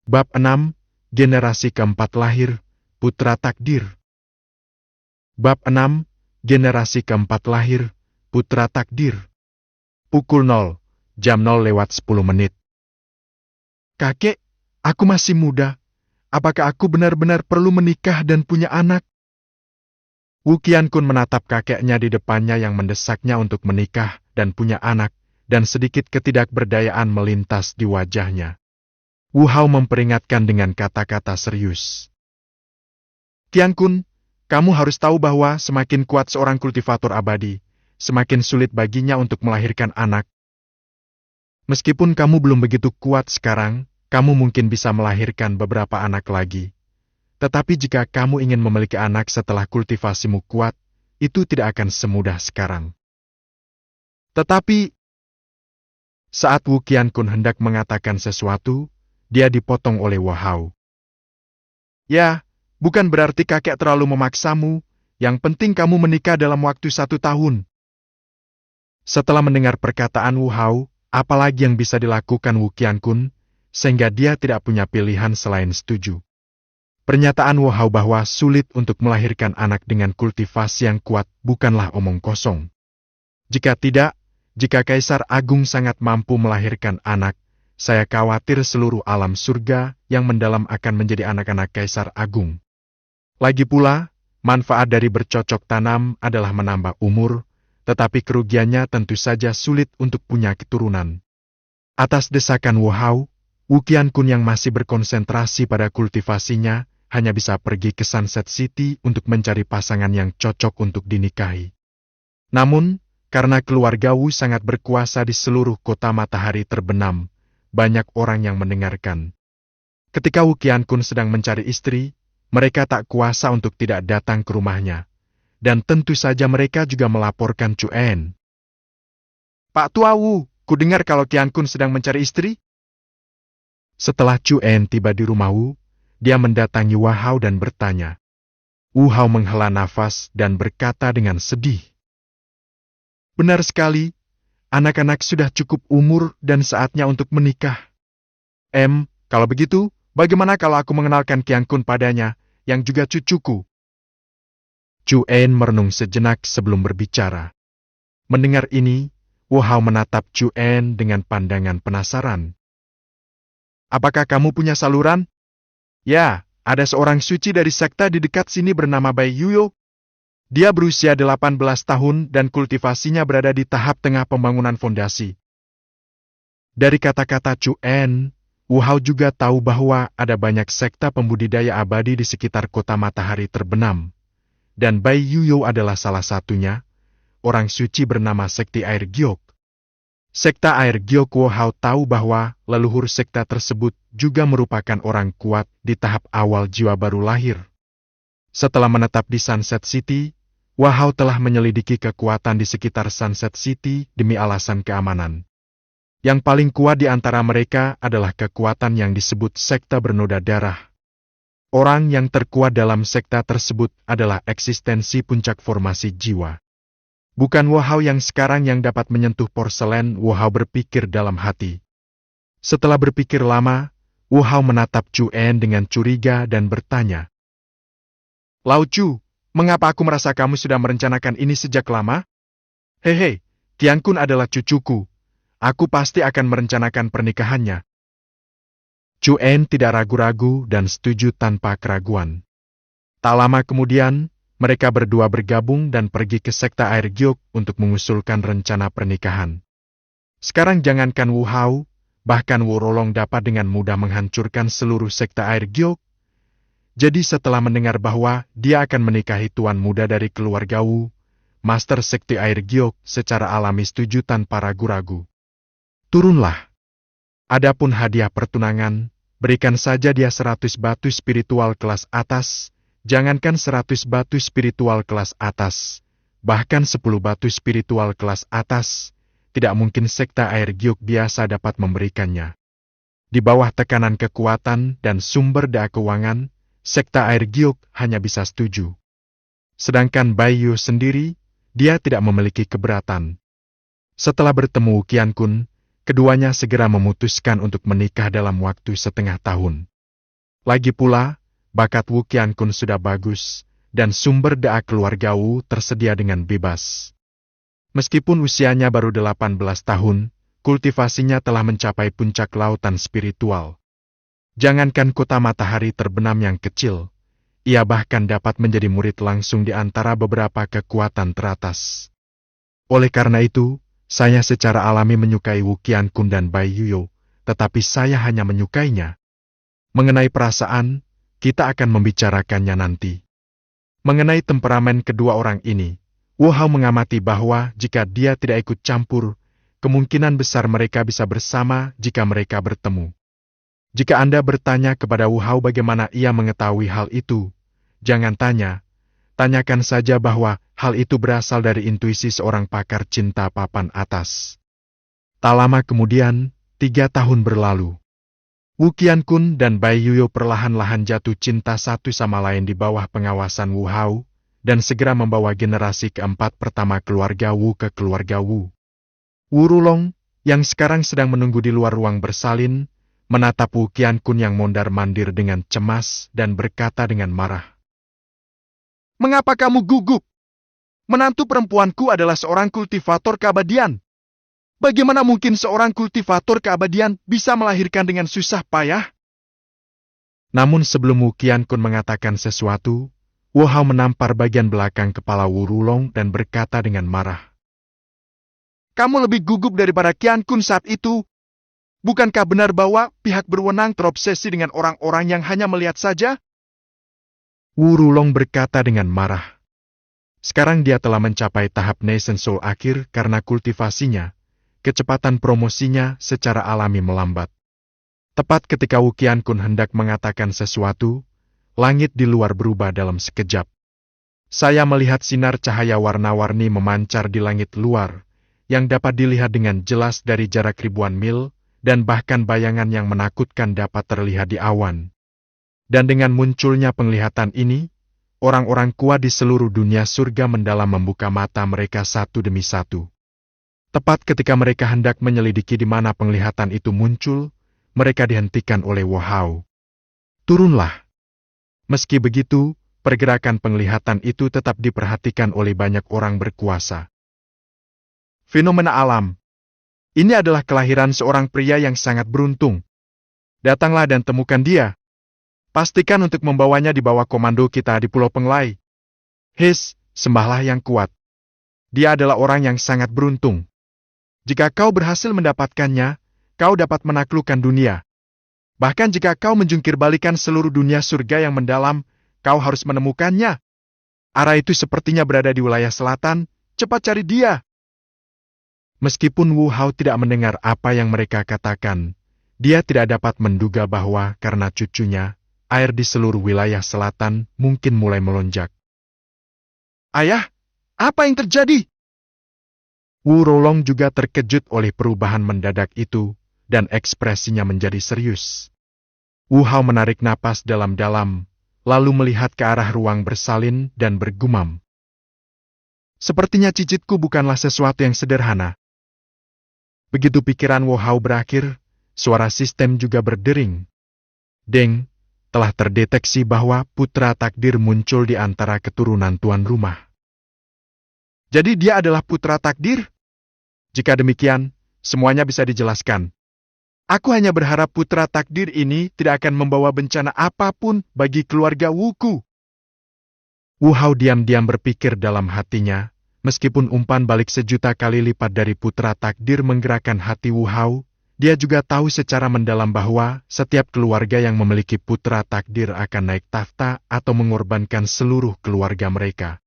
Bab 6, Generasi keempat lahir, Putra Takdir. Bab 6, Generasi keempat lahir, Putra Takdir. Pukul 0, jam 0:10. Kakek, aku masih muda. Apakah aku benar-benar perlu menikah dan punya anak? Wu Qiankun menatap kakeknya di depannya yang mendesaknya untuk menikah dan punya anak, dan sedikit ketidakberdayaan melintas di wajahnya. Wu Hao memperingatkan dengan kata-kata serius. Qiankun, kamu harus tahu bahwa semakin kuat seorang kultivator abadi, semakin sulit baginya untuk melahirkan anak. Meskipun kamu belum begitu kuat sekarang, kamu mungkin bisa melahirkan beberapa anak lagi. Tetapi jika kamu ingin memiliki anak setelah kultivasimu kuat, itu tidak akan semudah sekarang. Tetapi, saat Wu Qiankun hendak mengatakan sesuatu, dia dipotong oleh Wu Hao. Ya, bukan berarti kakek terlalu memaksamu, yang penting kamu menikah dalam waktu 1 tahun. Setelah mendengar perkataan Wu Hao, apalagi yang bisa dilakukan Wu Qiankun, sehingga dia tidak punya pilihan selain setuju. Pernyataan Wu Hao bahwa sulit untuk melahirkan anak dengan kultivasi yang kuat bukanlah omong kosong. Jika tidak, jika Kaisar Agung sangat mampu melahirkan anak, saya khawatir seluruh alam surga yang mendalam akan menjadi anak-anak Kaisar Agung. Lagi pula, manfaat dari bercocok tanam adalah menambah umur, tetapi kerugiannya tentu saja sulit untuk punya keturunan. Atas desakan Wu Hao, Wu Qiankun yang masih berkonsentrasi pada kultivasinya, hanya bisa pergi ke Sunset City untuk mencari pasangan yang cocok untuk dinikahi. Namun, karena keluarga Wu sangat berkuasa di seluruh kota matahari terbenam, banyak orang yang mendengarkan. Ketika Wu Qiankun sedang mencari istri, mereka tak kuasa untuk tidak datang ke rumahnya. Dan tentu saja mereka juga melaporkan Chu En. Pak Tua Wu, ku dengar kalau Qiankun sedang mencari istri? Setelah Chu En tiba di rumah Wu, dia mendatangi Wu Hao dan bertanya. Wu Hao menghela nafas dan berkata dengan sedih. Benar sekali, anak-anak sudah cukup umur dan saatnya untuk menikah. Kalau begitu, bagaimana kalau aku mengenalkan Qiankun padanya, yang juga cucuku? Chu En merenung sejenak sebelum berbicara. Mendengar ini, Wu Hao menatap Chu En dengan pandangan penasaran. Apakah kamu punya saluran? Ya, ada seorang suci dari sekta di dekat sini bernama Bai Yuyo. Dia berusia 18 tahun dan kultivasinya berada di tahap tengah pembangunan fondasi. Dari kata-kata Chu En, Wu Hao juga tahu bahwa ada banyak sekta pembudidaya abadi di sekitar kota matahari terbenam. Dan Bai Yuyo adalah salah satunya, orang suci bernama Sekti Air Giok. Sekta Air Giok Wu Hao tahu bahwa leluhur sekta tersebut juga merupakan orang kuat di tahap awal jiwa baru lahir. Setelah menetap di Sunset City, Wu Hao telah menyelidiki kekuatan di sekitar Sunset City demi alasan keamanan. Yang paling kuat di antara mereka adalah kekuatan yang disebut sekta bernoda darah. Orang yang terkuat dalam sekta tersebut adalah eksistensi puncak formasi jiwa. Bukan Wu Hao yang sekarang yang dapat menyentuh porselen, Wu Hao berpikir dalam hati. Setelah berpikir lama, Wu Hao menatap Chu En dengan curiga dan bertanya. Lao Chu, mengapa aku merasa kamu sudah merencanakan ini sejak lama? Hehe, Qiankun adalah cucuku. Aku pasti akan merencanakan pernikahannya. Chu En tidak ragu-ragu dan setuju tanpa keraguan. Tak lama kemudian, mereka berdua bergabung dan pergi ke sekta Air Giok untuk mengusulkan rencana pernikahan. Sekarang jangankan Wu Hao, bahkan Wu Rolong dapat dengan mudah menghancurkan seluruh sekta Air Giok. Jadi setelah mendengar bahwa dia akan menikahi tuan muda dari keluarga Wu, Master Sekti Air Giok secara alami setuju tanpa ragu-ragu. Turunlah. Adapun hadiah pertunangan, berikan saja dia 100 batu spiritual kelas atas, jangankan 100 batu spiritual kelas atas, bahkan 10 batu spiritual kelas atas, tidak mungkin sekta Air Giok biasa dapat memberikannya. Di bawah tekanan kekuatan dan sumber daya keuangan, sekta Air Giok hanya bisa setuju. Sedangkan Bai Yu sendiri, dia tidak memiliki keberatan. Setelah bertemu Qiankun, keduanya segera memutuskan untuk menikah dalam waktu setengah tahun. Lagi pula, bakat Wu Qiankun sudah bagus, dan sumber doa keluarga Wu tersedia dengan bebas. Meskipun usianya baru 18 tahun, kultivasinya telah mencapai puncak lautan spiritual. Jangankan kota matahari terbenam yang kecil, ia bahkan dapat menjadi murid langsung di antara beberapa kekuatan teratas. Oleh karena itu, saya secara alami menyukai Wu Qiankun dan Bai Yuyo, tetapi saya hanya menyukainya. Mengenai perasaan, kita akan membicarakannya nanti. Mengenai temperamen kedua orang ini, Wu Hao mengamati bahwa jika dia tidak ikut campur, kemungkinan besar mereka bisa bersama jika mereka bertemu. Jika Anda bertanya kepada Wu Hao bagaimana ia mengetahui hal itu, jangan tanyakan saja bahwa hal itu berasal dari intuisi seorang pakar cinta papan atas. Tak lama kemudian, 3 tahun berlalu. Wu Qiankun dan Bai Yuyo perlahan-lahan jatuh cinta satu sama lain di bawah pengawasan Wu Hao, dan segera membawa generasi keempat pertama keluarga Wu ke keluarga Wu. Wu Rulong, yang sekarang sedang menunggu di luar ruang bersalin, menatap Wu Qiankun yang mondar-mandir dengan cemas dan berkata dengan marah. "Mengapa kamu gugup? Menantu perempuanku adalah seorang kultivator keabadian. Bagaimana mungkin seorang kultivator keabadian bisa melahirkan dengan susah payah?" Namun sebelum Wu Qiankun mengatakan sesuatu, Wu Hao menampar bagian belakang kepala Wu Rulong dan berkata dengan marah. "Kamu lebih gugup daripada Qiankun saat itu. Bukankah benar bahwa pihak berwenang terobsesi dengan orang-orang yang hanya melihat saja?" Wu Rulong berkata dengan marah. Sekarang dia telah mencapai tahap Nation Soul akhir karena kultivasinya. Kecepatan promosinya secara alami melambat. Tepat ketika Wu Qiankun hendak mengatakan sesuatu, langit di luar berubah dalam sekejap. Saya melihat sinar cahaya warna-warni memancar di langit luar, yang dapat dilihat dengan jelas dari jarak ribuan mil, dan bahkan bayangan yang menakutkan dapat terlihat di awan. Dan dengan munculnya penglihatan ini, orang-orang kuat di seluruh dunia surga mendalam membuka mata mereka satu demi satu. Tepat ketika mereka hendak menyelidiki di mana penglihatan itu muncul, mereka dihentikan oleh Wu Hao. "Turunlah." Meski begitu, pergerakan penglihatan itu tetap diperhatikan oleh banyak orang berkuasa. Fenomena alam. Ini adalah kelahiran seorang pria yang sangat beruntung. Datanglah dan temukan dia. Pastikan untuk membawanya di bawah komando kita di Pulau Penglai. Sembahlah yang kuat. Dia adalah orang yang sangat beruntung. Jika kau berhasil mendapatkannya, kau dapat menaklukkan dunia. Bahkan jika kau menjungkir balikan seluruh dunia surga yang mendalam, kau harus menemukannya. Arah itu sepertinya berada di wilayah selatan, cepat cari dia. Meskipun Wu Hao tidak mendengar apa yang mereka katakan, dia tidak dapat menduga bahwa karena cucunya, air di seluruh wilayah selatan mungkin mulai melonjak. "Ayah, apa yang terjadi?" Wu Rulong juga terkejut oleh perubahan mendadak itu, dan ekspresinya menjadi serius. Wu Hao menarik napas dalam-dalam, lalu melihat ke arah ruang bersalin dan bergumam. "Sepertinya cicitku bukanlah sesuatu yang sederhana." Begitu pikiran Wu Hao berakhir, suara sistem juga berdering. "Deng, telah terdeteksi bahwa putra takdir muncul di antara keturunan tuan rumah." "Jadi dia adalah putra takdir?" "Jika demikian, semuanya bisa dijelaskan. Aku hanya berharap putra takdir ini tidak akan membawa bencana apapun bagi keluarga Wuku." Wu Hao diam-diam berpikir dalam hatinya, meskipun umpan balik 1.000.000 kali lipat dari putra takdir menggerakkan hati Wu Hao, dia juga tahu secara mendalam bahwa setiap keluarga yang memiliki putra takdir akan naik takhta atau mengorbankan seluruh keluarga mereka.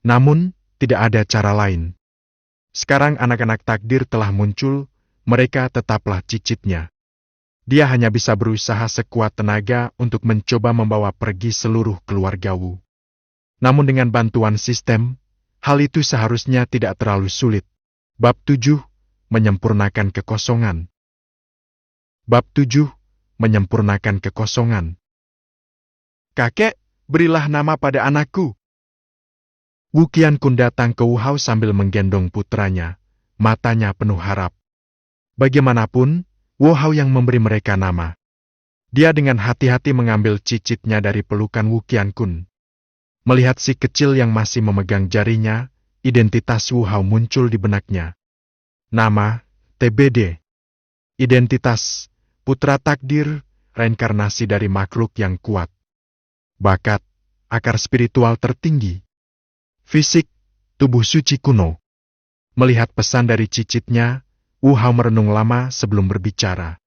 Namun, tidak ada cara lain. Sekarang anak-anak takdir telah muncul, mereka tetaplah cicitnya. Dia hanya bisa berusaha sekuat tenaga untuk mencoba membawa pergi seluruh keluarga Wu. Namun dengan bantuan sistem, hal itu seharusnya tidak terlalu sulit. Bab 7, menyempurnakan kekosongan. Bab 7, menyempurnakan kekosongan. "Kakek, berilah nama pada anakku." Wu Qiankun datang ke Wu Hao sambil menggendong putranya, matanya penuh harap. Bagaimanapun, Wu Hao yang memberi mereka nama. Dia dengan hati-hati mengambil cicitnya dari pelukan Wu Qiankun. Melihat si kecil yang masih memegang jarinya, identitas Wu Hao muncul di benaknya. Nama, TBD. Identitas, putra takdir, reinkarnasi dari makhluk yang kuat. Bakat, akar spiritual tertinggi. Fisik, tubuh suci kuno. Melihat pesan dari cicitnya, Wu Hao merenung lama sebelum berbicara.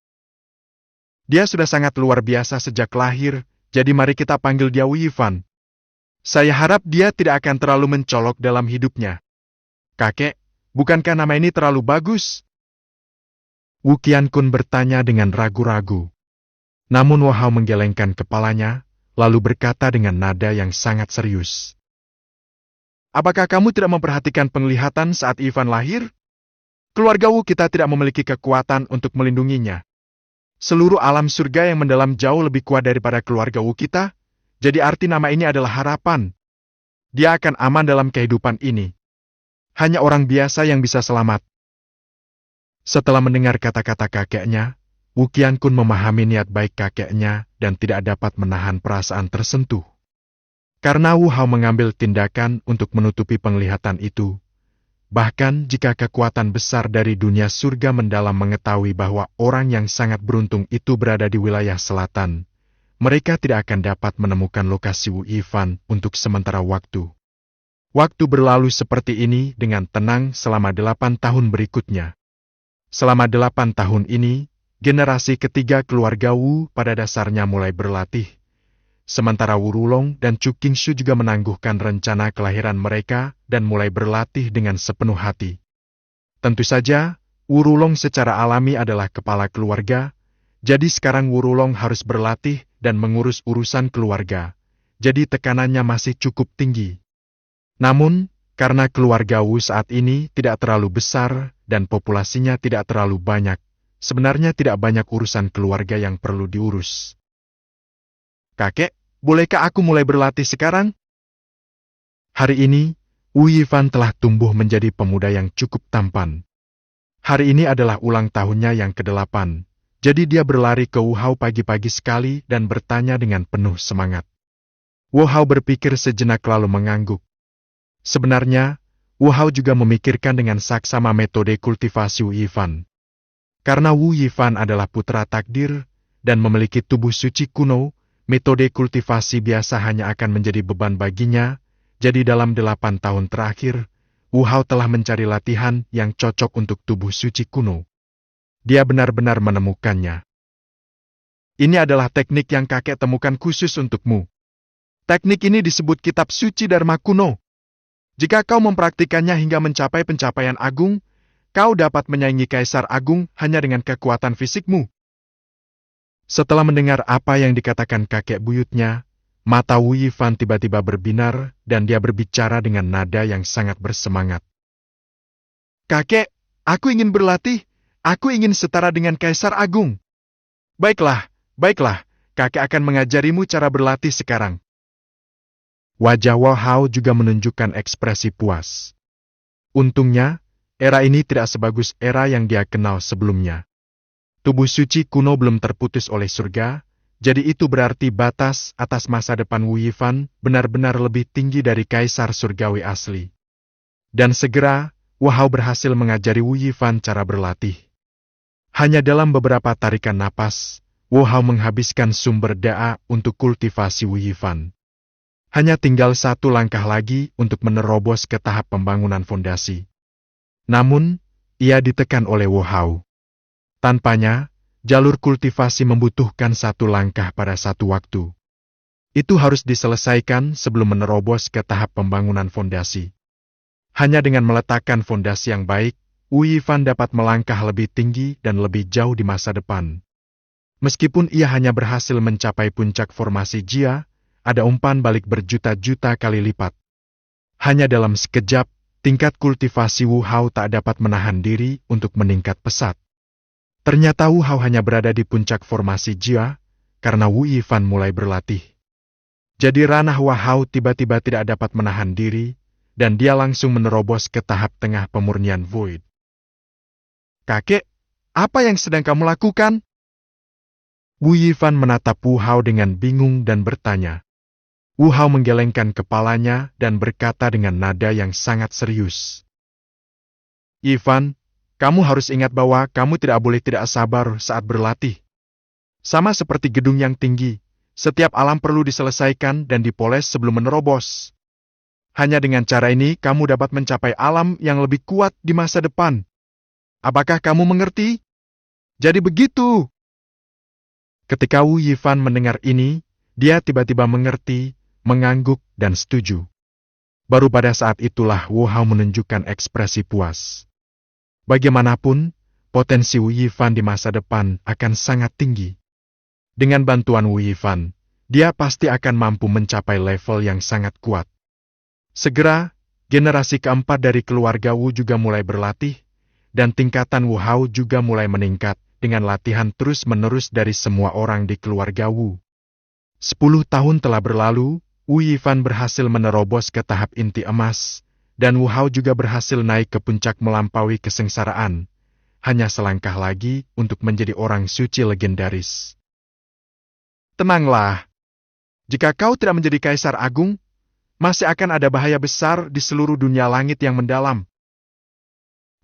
Dia sudah sangat luar biasa sejak lahir, jadi mari kita panggil dia Wu Yifan. Saya harap dia tidak akan terlalu mencolok dalam hidupnya. Kakek, bukankah nama ini terlalu bagus? Wu Qiankun bertanya dengan ragu-ragu. Namun Wu Hao menggelengkan kepalanya, lalu berkata dengan nada yang sangat serius. Apakah kamu tidak memperhatikan penglihatan saat Yifan lahir? Keluarga Wu kita tidak memiliki kekuatan untuk melindunginya. Seluruh alam surga yang mendalam jauh lebih kuat daripada keluarga Wu kita, jadi arti nama ini adalah harapan. Dia akan aman dalam kehidupan ini. Hanya orang biasa yang bisa selamat. Setelah mendengar kata-kata kakeknya, Wu Qiankun memahami niat baik kakeknya dan tidak dapat menahan perasaan tersentuh. Karena Wu Hao mengambil tindakan untuk menutupi penglihatan itu, bahkan jika kekuatan besar dari dunia surga mendalam mengetahui bahwa orang yang sangat beruntung itu berada di wilayah selatan, mereka tidak akan dapat menemukan lokasi Wu Yifan untuk sementara waktu. Waktu berlalu seperti ini dengan tenang selama 8 tahun berikutnya. Selama 8 tahun ini, generasi ketiga keluarga Wu pada dasarnya mulai berlatih. Sementara Wu Rulong dan Chu Qingshu juga menangguhkan rencana kelahiran mereka dan mulai berlatih dengan sepenuh hati. Tentu saja, Wu Rulong secara alami adalah kepala keluarga, jadi sekarang Wu Rulong harus berlatih dan mengurus urusan keluarga, jadi tekanannya masih cukup tinggi. Namun, karena keluarga Wu saat ini tidak terlalu besar dan populasinya tidak terlalu banyak, sebenarnya tidak banyak urusan keluarga yang perlu diurus. Kakek, bolehkah aku mulai berlatih sekarang? Hari ini, Wu Yifan telah tumbuh menjadi pemuda yang cukup tampan. Hari ini adalah ulang tahunnya yang ke-8, jadi dia berlari ke Wu Hao pagi-pagi sekali dan bertanya dengan penuh semangat. Wu Hao berpikir sejenak lalu mengangguk. Sebenarnya, Wu Hao juga memikirkan dengan saksama metode kultivasi Wu Yifan. Karena Wu Yifan adalah putra takdir dan memiliki tubuh suci kuno, metode kultivasi biasa hanya akan menjadi beban baginya, jadi dalam 8 tahun terakhir, Wu Hao telah mencari latihan yang cocok untuk tubuh suci kuno. Dia benar-benar menemukannya. Ini adalah teknik yang kakek temukan khusus untukmu. Teknik ini disebut Kitab Suci Dharma Kuno. Jika kau mempraktikannya hingga mencapai pencapaian agung, kau dapat menyaingi Kaisar Agung hanya dengan kekuatan fisikmu. Setelah mendengar apa yang dikatakan kakek buyutnya, mata Wu Yifan tiba-tiba berbinar dan dia berbicara dengan nada yang sangat bersemangat. Kakek, aku ingin berlatih, aku ingin setara dengan Kaisar Agung. Baiklah, kakek akan mengajarimu cara berlatih sekarang. Wajah Wu Hao juga menunjukkan ekspresi puas. Untungnya, era ini tidak sebagus era yang dia kenal sebelumnya. Tubuh suci kuno belum terputus oleh surga, jadi itu berarti batas atas masa depan Wu Yifan benar-benar lebih tinggi dari Kaisar Surgawi asli. Dan segera, Wu Hao berhasil mengajari Wu Yifan cara berlatih. Hanya dalam beberapa tarikan napas, Wu Hao menghabiskan sumber da'a untuk kultivasi Wu Yifan. Hanya tinggal 1 langkah lagi untuk menerobos ke tahap pembangunan fondasi. Namun, ia ditekan oleh Wu Hao. Tanpanya, jalur kultivasi membutuhkan 1 langkah pada 1 waktu. Itu harus diselesaikan sebelum menerobos ke tahap pembangunan fondasi. Hanya dengan meletakkan fondasi yang baik, Wu Yifan dapat melangkah lebih tinggi dan lebih jauh di masa depan. Meskipun ia hanya berhasil mencapai puncak formasi Jia, ada umpan balik berjuta-juta kali lipat. Hanya dalam sekejap, tingkat kultivasi Wu Hao tak dapat menahan diri untuk meningkat pesat. Ternyata Wu Hao hanya berada di puncak formasi Jia, karena Wu Yifan mulai berlatih. Jadi ranah Wu Hao tiba-tiba tidak dapat menahan diri, dan dia langsung menerobos ke tahap tengah pemurnian Void. Kakek, apa yang sedang kamu lakukan? Wu Yifan menatap Wu Hao dengan bingung dan bertanya. Wu Hao menggelengkan kepalanya dan berkata dengan nada yang sangat serius. Yifan, kamu harus ingat bahwa kamu tidak boleh tidak sabar saat berlatih. Sama seperti gedung yang tinggi, setiap alam perlu diselesaikan dan dipoles sebelum menerobos. Hanya dengan cara ini kamu dapat mencapai alam yang lebih kuat di masa depan. Apakah kamu mengerti? Jadi begitu. Ketika Wu Yifan mendengar ini, dia tiba-tiba mengerti, mengangguk, dan setuju. Baru pada saat itulah Wu Hao menunjukkan ekspresi puas. Bagaimanapun, potensi Wu Yifan di masa depan akan sangat tinggi. Dengan bantuan Wu Yifan, dia pasti akan mampu mencapai level yang sangat kuat. Segera, generasi keempat dari keluarga Wu juga mulai berlatih, dan tingkatan Wu Hao juga mulai meningkat dengan latihan terus-menerus dari semua orang di keluarga Wu. 10 tahun telah berlalu, Wu Yifan berhasil menerobos ke tahap inti emas, dan Wu Hao juga berhasil naik ke puncak melampaui kesengsaraan. Hanya selangkah lagi untuk menjadi orang suci legendaris. Tenanglah. Jika kau tidak menjadi kaisar agung, masih akan ada bahaya besar di seluruh dunia langit yang mendalam.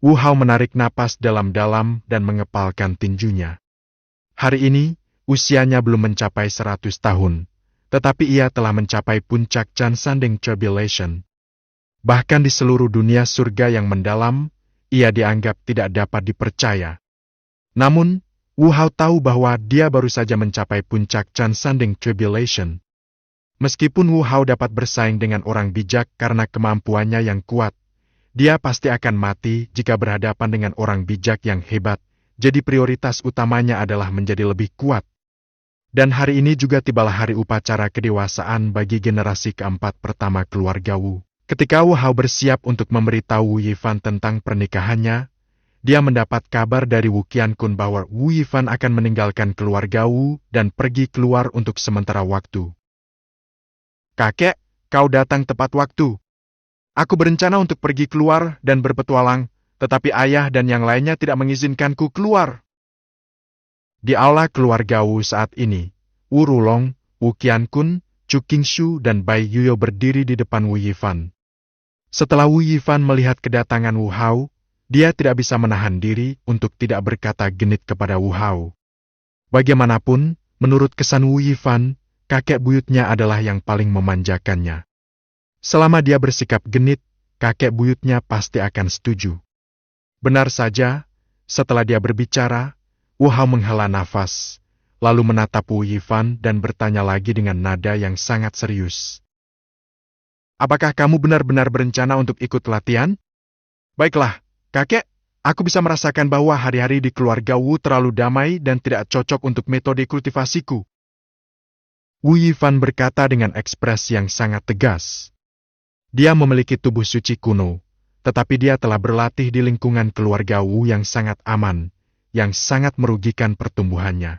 Wu Hao menarik napas dalam-dalam dan mengepalkan tinjunya. Hari ini, usianya belum mencapai 100 tahun, tetapi ia telah mencapai puncak Transcending Tribulation. Bahkan di seluruh dunia surga yang mendalam, ia dianggap tidak dapat dipercaya. Namun, Wu Hao tahu bahwa dia baru saja mencapai puncak Transcending Tribulation. Meskipun Wu Hao dapat bersaing dengan orang bijak karena kemampuannya yang kuat, dia pasti akan mati jika berhadapan dengan orang bijak yang hebat, jadi prioritas utamanya adalah menjadi lebih kuat. Dan hari ini juga tibalah hari upacara kedewasaan bagi generasi keempat pertama keluarga Wu. Ketika Wu Hao bersiap untuk memberitahu Wu Yifan tentang pernikahannya, dia mendapat kabar dari Wu Qiankun bahwa Wu Yifan akan meninggalkan keluarga Wu dan pergi keluar untuk sementara waktu. Kakek, kau datang tepat waktu. Aku berencana untuk pergi keluar dan berpetualang, tetapi ayah dan yang lainnya tidak mengizinkanku keluar. Di aula keluarga Wu saat ini, Wu Rulong, Wu Qiankun, Chu Qingshu dan Bai Yuyo berdiri di depan Wu Yifan. Setelah Wu Yifan melihat kedatangan Wu Hao, dia tidak bisa menahan diri untuk tidak berkata genit kepada Wu Hao. Bagaimanapun, menurut kesan Wu Yifan, kakek buyutnya adalah yang paling memanjakannya. Selama dia bersikap genit, kakek buyutnya pasti akan setuju. Benar saja, setelah dia berbicara, Wu Hao menghela nafas, lalu menatap Wu Yifan dan bertanya lagi dengan nada yang sangat serius. Apakah kamu benar-benar berencana untuk ikut latihan? Baiklah, kakek, aku bisa merasakan bahwa hari-hari di keluarga Wu terlalu damai dan tidak cocok untuk metode kultivasiku. Wu Yifan berkata dengan ekspresi yang sangat tegas. Dia memiliki tubuh suci kuno, tetapi dia telah berlatih di lingkungan keluarga Wu yang sangat aman, yang sangat merugikan pertumbuhannya.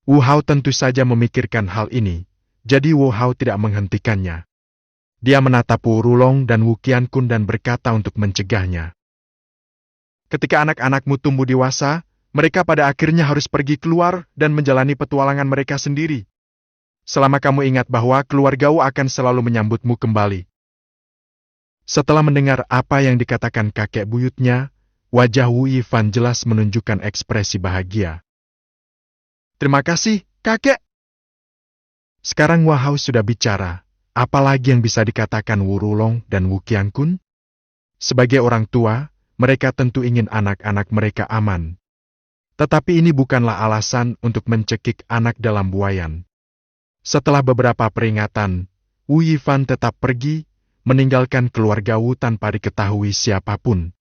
Wu Hao tentu saja memikirkan hal ini, jadi Wu Hao tidak menghentikannya. Dia menatap Wu Rulong dan Wu Qiankun dan berkata untuk mencegahnya. Ketika anak-anakmu tumbuh dewasa, mereka pada akhirnya harus pergi keluar dan menjalani petualangan mereka sendiri. Selama kamu ingat bahwa keluarga Wu akan selalu menyambutmu kembali. Setelah mendengar apa yang dikatakan kakek buyutnya, wajah Wu Yifan jelas menunjukkan ekspresi bahagia. Terima kasih, kakek. Sekarang Wu Hao sudah bicara, apalagi yang bisa dikatakan Wu Rulong dan Wu Qiankun? Sebagai orang tua, mereka tentu ingin anak-anak mereka aman. Tetapi ini bukanlah alasan untuk mencekik anak dalam buayan. Setelah beberapa peringatan, Wu Yifan tetap pergi, meninggalkan keluarga Wu tanpa diketahui siapapun.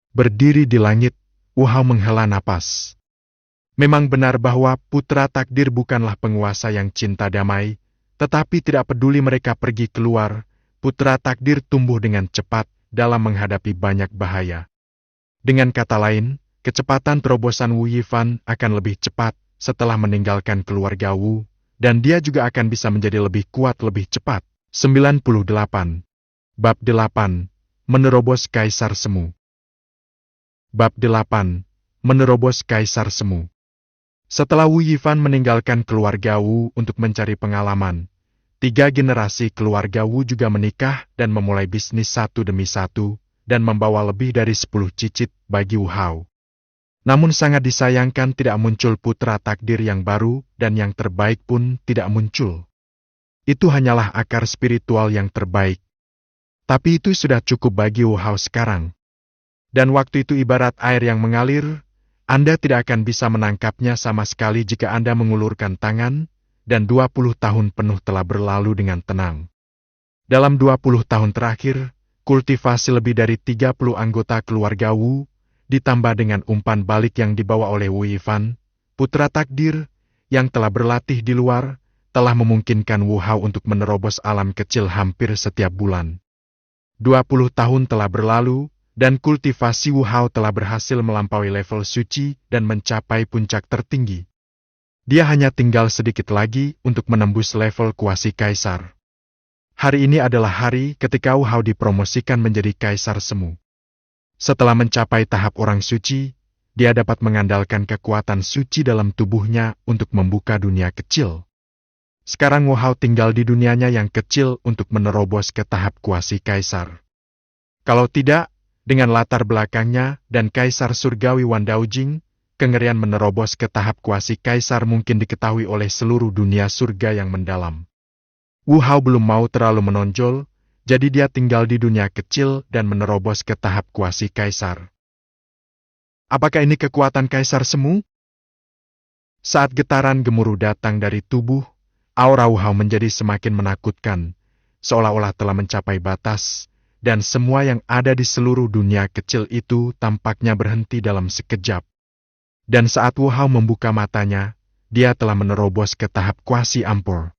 Berdiri di langit, Wu Hao menghela napas. Memang benar bahwa putra takdir bukanlah penguasa yang cinta damai, tetapi tidak peduli mereka pergi keluar, putra takdir tumbuh dengan cepat dalam menghadapi banyak bahaya. Dengan kata lain, kecepatan terobosan Wu Yifan akan lebih cepat setelah meninggalkan keluarga Wu, dan dia juga akan bisa menjadi lebih kuat lebih cepat. 98. Bab 8. Menerobos Kaisar Semu. Bab 8. Menerobos Kaisar Semu. Setelah Wu Yifan meninggalkan keluarga Wu untuk mencari pengalaman, 3 generasi keluarga Wu juga menikah dan memulai bisnis satu demi satu, dan membawa lebih dari 10 cicit bagi Wu Hao. Namun sangat disayangkan tidak muncul putra takdir yang baru dan yang terbaik pun tidak muncul. Itu hanyalah akar spiritual yang terbaik. Tapi itu sudah cukup bagi Wu Hao sekarang. Dan waktu itu ibarat air yang mengalir, Anda tidak akan bisa menangkapnya sama sekali jika Anda mengulurkan tangan, dan 20 tahun penuh telah berlalu dengan tenang. Dalam 20 tahun terakhir, kultivasi lebih dari 30 anggota keluarga Wu, ditambah dengan umpan balik yang dibawa oleh Wu Yifan, putra takdir, yang telah berlatih di luar, telah memungkinkan Wu Hao untuk menerobos alam kecil hampir setiap bulan. 20 tahun telah berlalu, dan kultivasi Wu Hao telah berhasil melampaui level suci dan mencapai puncak tertinggi. Dia hanya tinggal sedikit lagi untuk menembus level kuasi kaisar. Hari ini adalah hari ketika Wu Hao dipromosikan menjadi kaisar semu. Setelah mencapai tahap orang suci, dia dapat mengandalkan kekuatan suci dalam tubuhnya untuk membuka dunia kecil. Sekarang Wu Hao tinggal di dunianya yang kecil untuk menerobos ke tahap kuasi kaisar. Kalau tidak, dengan latar belakangnya dan kaisar surgawi Wan Daojing, kengerian menerobos ke tahap kuasi kaisar mungkin diketahui oleh seluruh dunia surga yang mendalam. Wu Hao belum mau terlalu menonjol, jadi dia tinggal di dunia kecil dan menerobos ke tahap kuasi kaisar. Apakah ini kekuatan kaisar semu? Saat getaran gemuruh datang dari tubuh, aura Wu Hao menjadi semakin menakutkan, seolah-olah telah mencapai batas, dan semua yang ada di seluruh dunia kecil itu tampaknya berhenti dalam sekejap. Dan saat Wu Hao membuka matanya, dia telah menerobos ke tahap kuasi ampor.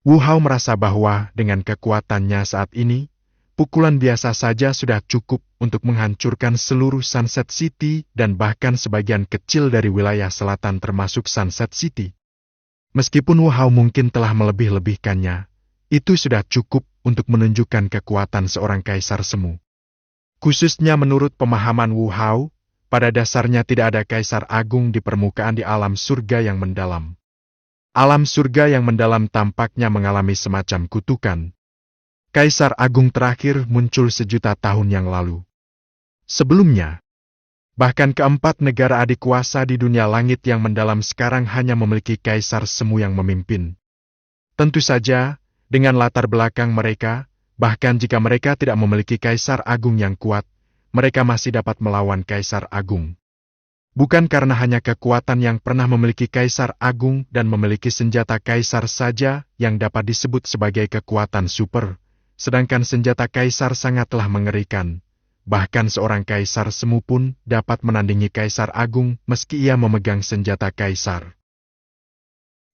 Wu Hao merasa bahwa dengan kekuatannya saat ini, pukulan biasa saja sudah cukup untuk menghancurkan seluruh Sunset City dan bahkan sebagian kecil dari wilayah selatan termasuk Sunset City. Meskipun Wu Hao mungkin telah melebih-lebihkannya, itu sudah cukup untuk menunjukkan kekuatan seorang kaisar semu. Khususnya menurut pemahaman Wu Hao, pada dasarnya tidak ada kaisar agung di permukaan di alam surga yang mendalam. Alam surga yang mendalam tampaknya mengalami semacam kutukan. Kaisar agung terakhir muncul sejuta tahun yang lalu. Sebelumnya, bahkan keempat negara adik kuasa di dunia langit yang mendalam sekarang hanya memiliki kaisar semu yang memimpin. Tentu saja, dengan latar belakang mereka, bahkan jika mereka tidak memiliki kaisar agung yang kuat, mereka masih dapat melawan kaisar agung. Bukan karena hanya kekuatan yang pernah memiliki kaisar agung dan memiliki senjata kaisar saja yang dapat disebut sebagai kekuatan super, sedangkan senjata kaisar sangatlah mengerikan. Bahkan seorang kaisar semu pun dapat menandingi kaisar agung meski ia memegang senjata kaisar.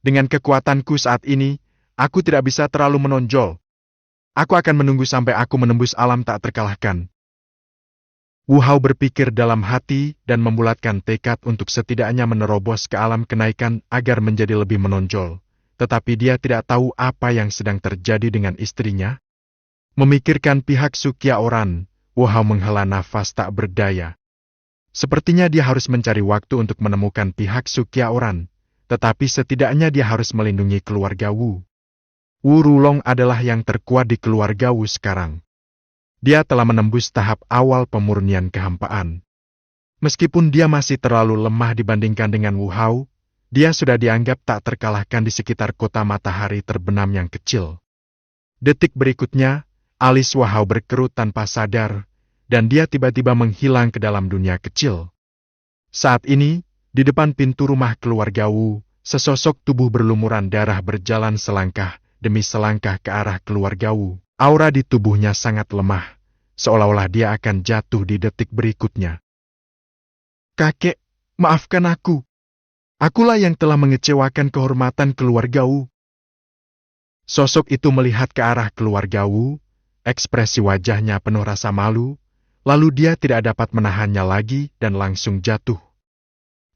Dengan kekuatanku saat ini, aku tidak bisa terlalu menonjol. Aku akan menunggu sampai aku menembus alam tak terkalahkan. Wu Hao berpikir dalam hati dan membulatkan tekad untuk setidaknya menerobos ke alam kenaikan agar menjadi lebih menonjol. Tetapi dia tidak tahu apa yang sedang terjadi dengan istrinya. Memikirkan pihak Sukya Oran, Wu Hao menghela nafas tak berdaya. Sepertinya dia harus mencari waktu untuk menemukan pihak Sukya Oran, tetapi setidaknya dia harus melindungi keluarga Wu. Wu Rulong adalah yang terkuat di keluarga Wu sekarang. Dia telah menembus tahap awal pemurnian kehampaan. Meskipun dia masih terlalu lemah dibandingkan dengan Wu Hao, dia sudah dianggap tak terkalahkan di sekitar kota matahari terbenam yang kecil. Detik berikutnya, alis Wu Hao berkerut tanpa sadar, dan dia tiba-tiba menghilang ke dalam dunia kecil. Saat ini, di depan pintu rumah keluarga Wu, sesosok tubuh berlumuran darah berjalan selangkah demi selangkah ke arah keluarga Wu. Aura di tubuhnya sangat lemah, seolah-olah dia akan jatuh di detik berikutnya. Kakek, maafkan aku. Akulah yang telah mengecewakan kehormatan keluarga Wu. Sosok itu melihat ke arah keluarga Wu, ekspresi wajahnya penuh rasa malu, lalu dia tidak dapat menahannya lagi dan langsung jatuh.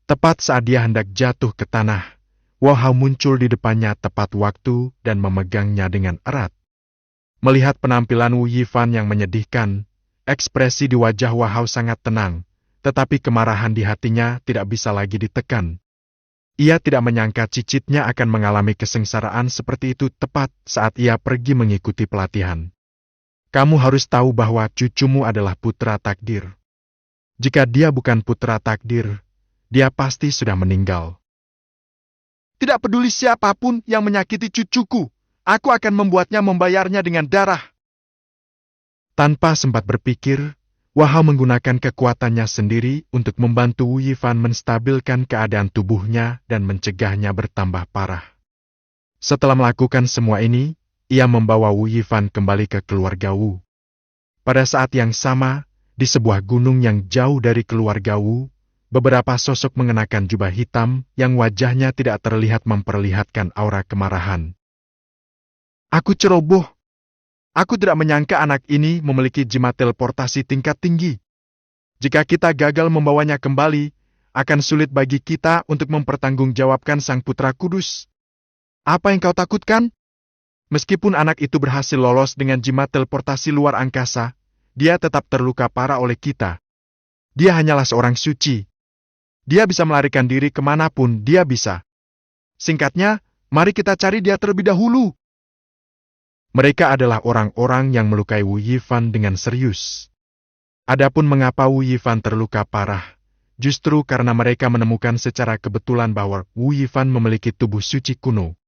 Tepat saat dia hendak jatuh ke tanah, Wu Hao muncul di depannya tepat waktu dan memegangnya dengan erat. Melihat penampilan Wu Yifan yang menyedihkan, ekspresi di wajah Wu Hao sangat tenang, tetapi kemarahan di hatinya tidak bisa lagi ditekan. Ia tidak menyangka cicitnya akan mengalami kesengsaraan seperti itu tepat saat ia pergi mengikuti pelatihan. Kamu harus tahu bahwa cucumu adalah putra takdir. Jika dia bukan putra takdir, dia pasti sudah meninggal. Tidak peduli siapapun yang menyakiti cucuku, aku akan membuatnya membayarnya dengan darah. Tanpa sempat berpikir, Wahao menggunakan kekuatannya sendiri untuk membantu Wu Yifan menstabilkan keadaan tubuhnya dan mencegahnya bertambah parah. Setelah melakukan semua ini, ia membawa Wu Yifan kembali ke keluarga Wu. Pada saat yang sama, di sebuah gunung yang jauh dari keluarga Wu, beberapa sosok mengenakan jubah hitam yang wajahnya tidak terlihat memperlihatkan aura kemarahan. Aku ceroboh. Aku tidak menyangka anak ini memiliki jimat teleportasi tingkat tinggi. Jika kita gagal membawanya kembali, akan sulit bagi kita untuk mempertanggungjawabkan Sang Putra Kudus. Apa yang kau takutkan? Meskipun anak itu berhasil lolos dengan jimat teleportasi luar angkasa, dia tetap terluka parah oleh kita. Dia hanyalah seorang suci. Dia bisa melarikan diri kemanapun dia bisa. Singkatnya, mari kita cari dia terlebih dahulu. Mereka adalah orang-orang yang melukai Wu Yifan dengan serius. Adapun mengapa Wu Yifan terluka parah, justru karena mereka menemukan secara kebetulan bahwa Wu Yifan memiliki tubuh suci kuno.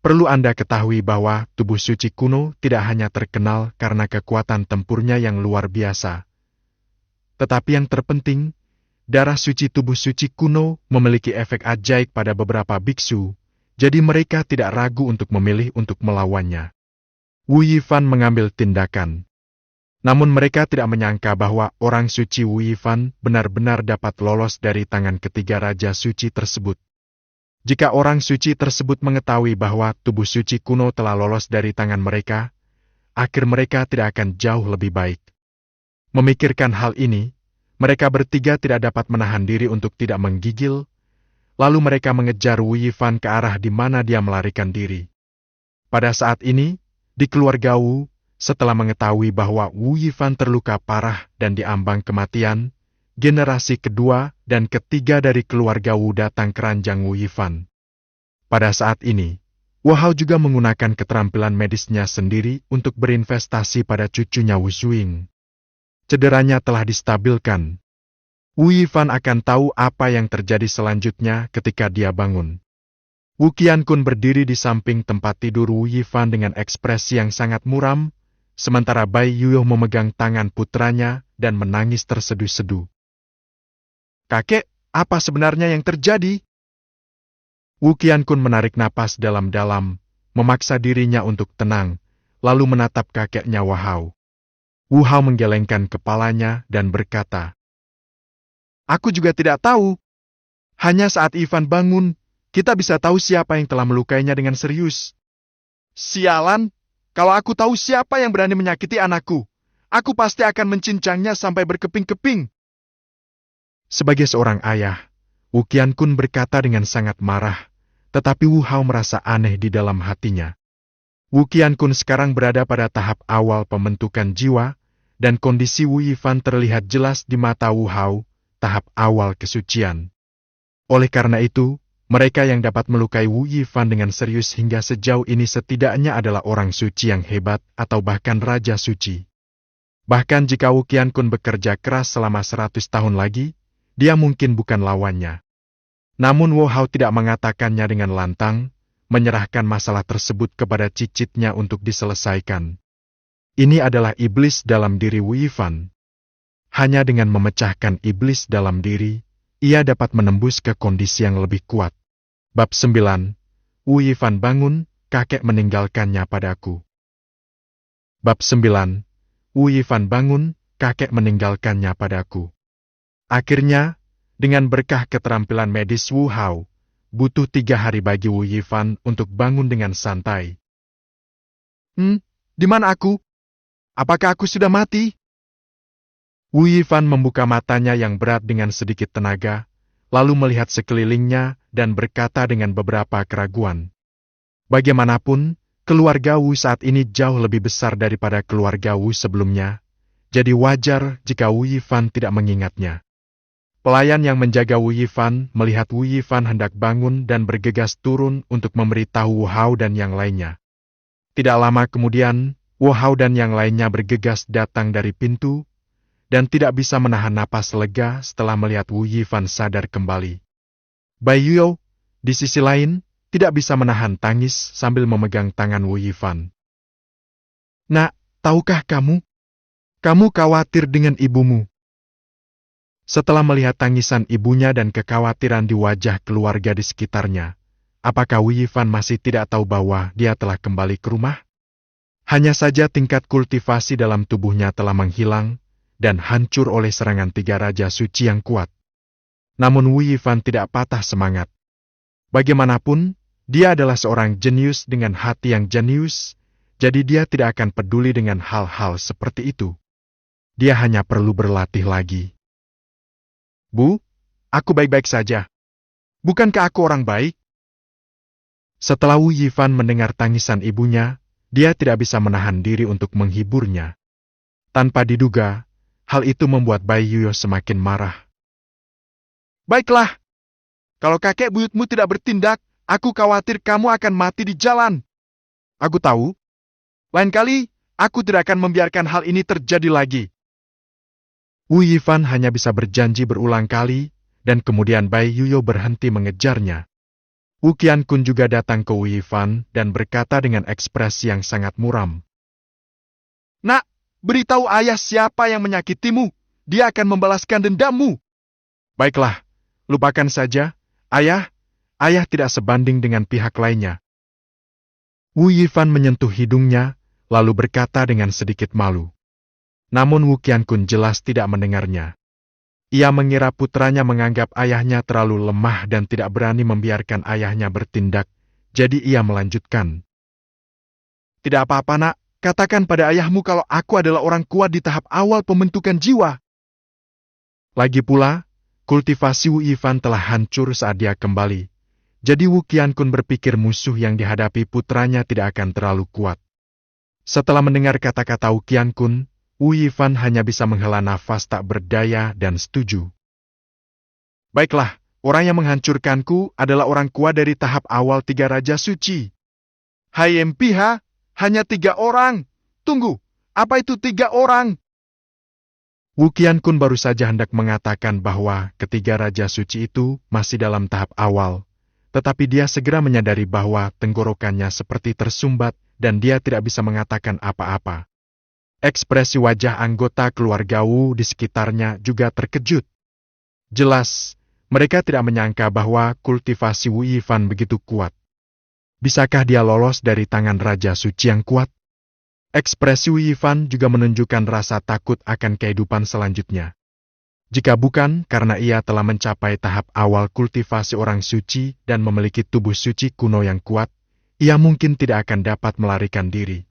Perlu Anda ketahui bahwa tubuh suci kuno tidak hanya terkenal karena kekuatan tempurnya yang luar biasa. Tetapi yang terpenting, darah suci tubuh suci kuno memiliki efek ajaib pada beberapa biksu, jadi mereka tidak ragu untuk memilih untuk melawannya. Wu Yifan mengambil tindakan. Namun mereka tidak menyangka bahwa orang suci Wu Yifan benar-benar dapat lolos dari tangan ketiga raja suci tersebut. Jika orang suci tersebut mengetahui bahwa tubuh suci kuno telah lolos dari tangan mereka, akhir mereka tidak akan jauh lebih baik. Memikirkan hal ini, mereka bertiga tidak dapat menahan diri untuk tidak menggigil, lalu mereka mengejar Wu Yifan ke arah di mana dia melarikan diri. Pada saat ini, di keluarga Wu, setelah mengetahui bahwa Wu Yifan terluka parah dan diambang kematian, generasi kedua dan ketiga dari keluarga Wu datang ke ranjang Wu Yifan. Pada saat ini, Wahao juga menggunakan keterampilan medisnya sendiri untuk berinvestasi pada cucunya Wu Xuing. Cederanya telah distabilkan. Wu Yifan akan tahu apa yang terjadi selanjutnya ketika dia bangun. Wu Qiankun berdiri di samping tempat tidur Wu Yifan dengan ekspresi yang sangat muram, sementara Bai Yuyo memegang tangan putranya dan menangis terseduh-seduh. Kakek, apa sebenarnya yang terjadi? Wu Qiankun menarik napas dalam-dalam, memaksa dirinya untuk tenang, lalu menatap kakeknya Wahao. Wu Hao menggelengkan kepalanya dan berkata, "Aku juga tidak tahu. Hanya saat Ivan bangun, kita bisa tahu siapa yang telah melukainya dengan serius. Sialan, kalau aku tahu siapa yang berani menyakiti anakku, aku pasti akan mencincangnya sampai berkeping-keping." Sebagai seorang ayah, Wu Qiankun berkata dengan sangat marah, tetapi Wu Hao merasa aneh di dalam hatinya. Wu Qiankun sekarang berada pada tahap awal pembentukan jiwa, dan kondisi Wu Yifan terlihat jelas di mata Wu Hao, tahap awal kesucian. Oleh karena itu, mereka yang dapat melukai Wu Yifan dengan serius hingga sejauh ini setidaknya adalah orang suci yang hebat atau bahkan raja suci. Bahkan jika Wu Qiankun bekerja keras selama 100 tahun lagi, dia mungkin bukan lawannya. Namun Wu Hao tidak mengatakannya dengan lantang, menyerahkan masalah tersebut kepada cicitnya untuk diselesaikan. Ini adalah iblis dalam diri Wu Yifan. Hanya dengan memecahkan iblis dalam diri, ia dapat menembus ke kondisi yang lebih kuat. Bab 9. Wu Yifan bangun, kakek meninggalkannya padaku. Bab 9. Wu Yifan bangun, kakek meninggalkannya padaku. Akhirnya, dengan berkah keterampilan medis Wu Hao, butuh 3 hari bagi Wu Yifan untuk bangun dengan santai. Di mana aku? Apakah aku sudah mati? Wu Yifan membuka matanya yang berat dengan sedikit tenaga, lalu melihat sekelilingnya dan berkata dengan beberapa keraguan. Bagaimanapun, keluarga Wu saat ini jauh lebih besar daripada keluarga Wu sebelumnya, jadi wajar jika Wu Yifan tidak mengingatnya. Pelayan yang menjaga Wu Yifan melihat Wu Yifan hendak bangun dan bergegas turun untuk memberitahu Wu Hao dan yang lainnya. Tidak lama kemudian, Wu Hao dan yang lainnya bergegas datang dari pintu, dan tidak bisa menahan napas lega setelah melihat Wu Yifan sadar kembali. Bai Yuyo, di sisi lain, tidak bisa menahan tangis sambil memegang tangan Wu Yifan. "Nak, tahukah kamu? Kamu khawatir dengan ibumu." Setelah melihat tangisan ibunya dan kekhawatiran di wajah keluarga di sekitarnya, apakah Wu Yifan masih tidak tahu bahwa dia telah kembali ke rumah? Hanya saja tingkat kultivasi dalam tubuhnya telah menghilang dan hancur oleh serangan 3 Raja Suci yang kuat. Namun Wu Yifan tidak patah semangat. Bagaimanapun, dia adalah seorang jenius dengan hati yang jenius, jadi dia tidak akan peduli dengan hal-hal seperti itu. Dia hanya perlu berlatih lagi. "Bu, aku baik-baik saja. Bukankah aku orang baik?" Setelah Wu Yifan mendengar tangisan ibunya, dia tidak bisa menahan diri untuk menghiburnya. Tanpa diduga, hal itu membuat Bai Yuyo semakin marah. "Baiklah, kalau kakek buyutmu tidak bertindak, aku khawatir kamu akan mati di jalan. Aku tahu, lain kali aku tidak akan membiarkan hal ini terjadi lagi." Wu Yifan hanya bisa berjanji berulang kali, dan kemudian Bai Yuyo berhenti mengejarnya. Wu Qiankun juga datang ke Wu Yifan dan berkata dengan ekspresi yang sangat muram. "Nak, beritahu ayah siapa yang menyakitimu. Dia akan membalaskan dendammu." "Baiklah, lupakan saja. Ayah tidak sebanding dengan pihak lainnya." Wu Yifan menyentuh hidungnya, lalu berkata dengan sedikit malu. Namun Wu Qiankun jelas tidak mendengarnya. Ia mengira putranya menganggap ayahnya terlalu lemah dan tidak berani membiarkan ayahnya bertindak, jadi ia melanjutkan. "Tidak apa-apa, Nak. Katakan pada ayahmu kalau aku adalah orang kuat di tahap awal pembentukan jiwa." Lagi pula, kultivasi Wu Yifan telah hancur saat dia kembali. Jadi Wu Qiankun berpikir musuh yang dihadapi putranya tidak akan terlalu kuat. Setelah mendengar kata-kata Wu Qiankun, Wu Yifan hanya bisa menghela nafas tak berdaya dan setuju. "Baiklah, orang yang menghancurkanku adalah orang kuat dari tahap awal 3 Raja Suci." "Hai MPH, hanya 3 orang. Tunggu, apa itu 3 orang? Wu Qiankun baru saja hendak mengatakan bahwa ketiga Raja Suci itu masih dalam tahap awal, tetapi dia segera menyadari bahwa tenggorokannya seperti tersumbat dan dia tidak bisa mengatakan apa-apa. Ekspresi wajah anggota keluarga Wu di sekitarnya juga terkejut. Jelas, mereka tidak menyangka bahwa kultivasi Wu Yifan begitu kuat. Bisakah dia lolos dari tangan Raja Suci yang kuat? Ekspresi Wu Yifan juga menunjukkan rasa takut akan kehidupan selanjutnya. Jika bukan karena ia telah mencapai tahap awal kultivasi orang suci dan memiliki tubuh suci kuno yang kuat, ia mungkin tidak akan dapat melarikan diri.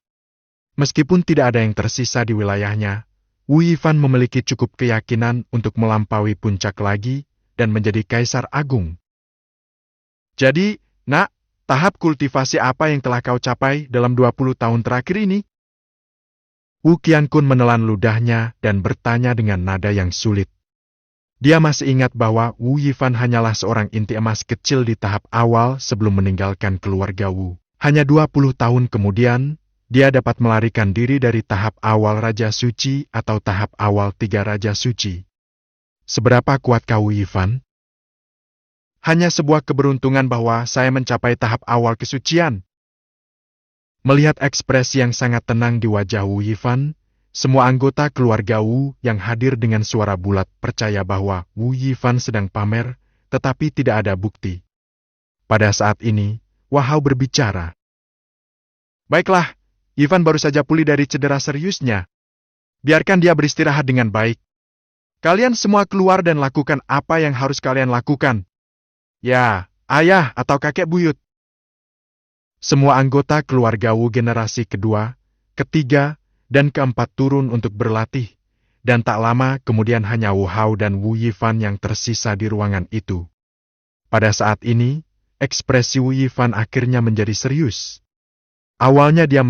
Meskipun tidak ada yang tersisa di wilayahnya, Wu Yifan memiliki cukup keyakinan untuk melampaui puncak lagi dan menjadi Kaisar Agung. Jadi, Nak, tahap kultivasi apa yang telah kau capai dalam 20 tahun terakhir ini? Wu Qiankun menelan ludahnya dan bertanya dengan nada yang sulit. Dia masih ingat bahwa Wu Yifan hanyalah seorang inti emas kecil di tahap awal sebelum meninggalkan keluarga Wu. Hanya 20 tahun kemudian, dia dapat melarikan diri dari tahap awal Raja Suci atau tahap awal 3 Raja Suci. Seberapa kuatkah Wu Yifan? Hanya sebuah keberuntungan bahwa saya mencapai tahap awal kesucian. Melihat ekspresi yang sangat tenang di wajah Wu Yifan, semua anggota keluarga Wu yang hadir dengan suara bulat percaya bahwa Wu Yifan sedang pamer, tetapi tidak ada bukti. Pada saat ini, Wu Hao berbicara. Baiklah, Yifan baru saja pulih dari cedera seriusnya. Biarkan dia beristirahat dengan baik. Kalian semua keluar dan lakukan apa yang harus kalian lakukan. Ya, ayah atau kakek buyut. Semua anggota keluarga Wu generasi kedua, ketiga, dan keempat turun untuk berlatih, dan tak lama kemudian hanya Wu Hao dan Wu Yifan yang tersisa di ruangan itu. Pada saat ini, ekspresi Wu Yifan akhirnya menjadi serius. Awalnya dia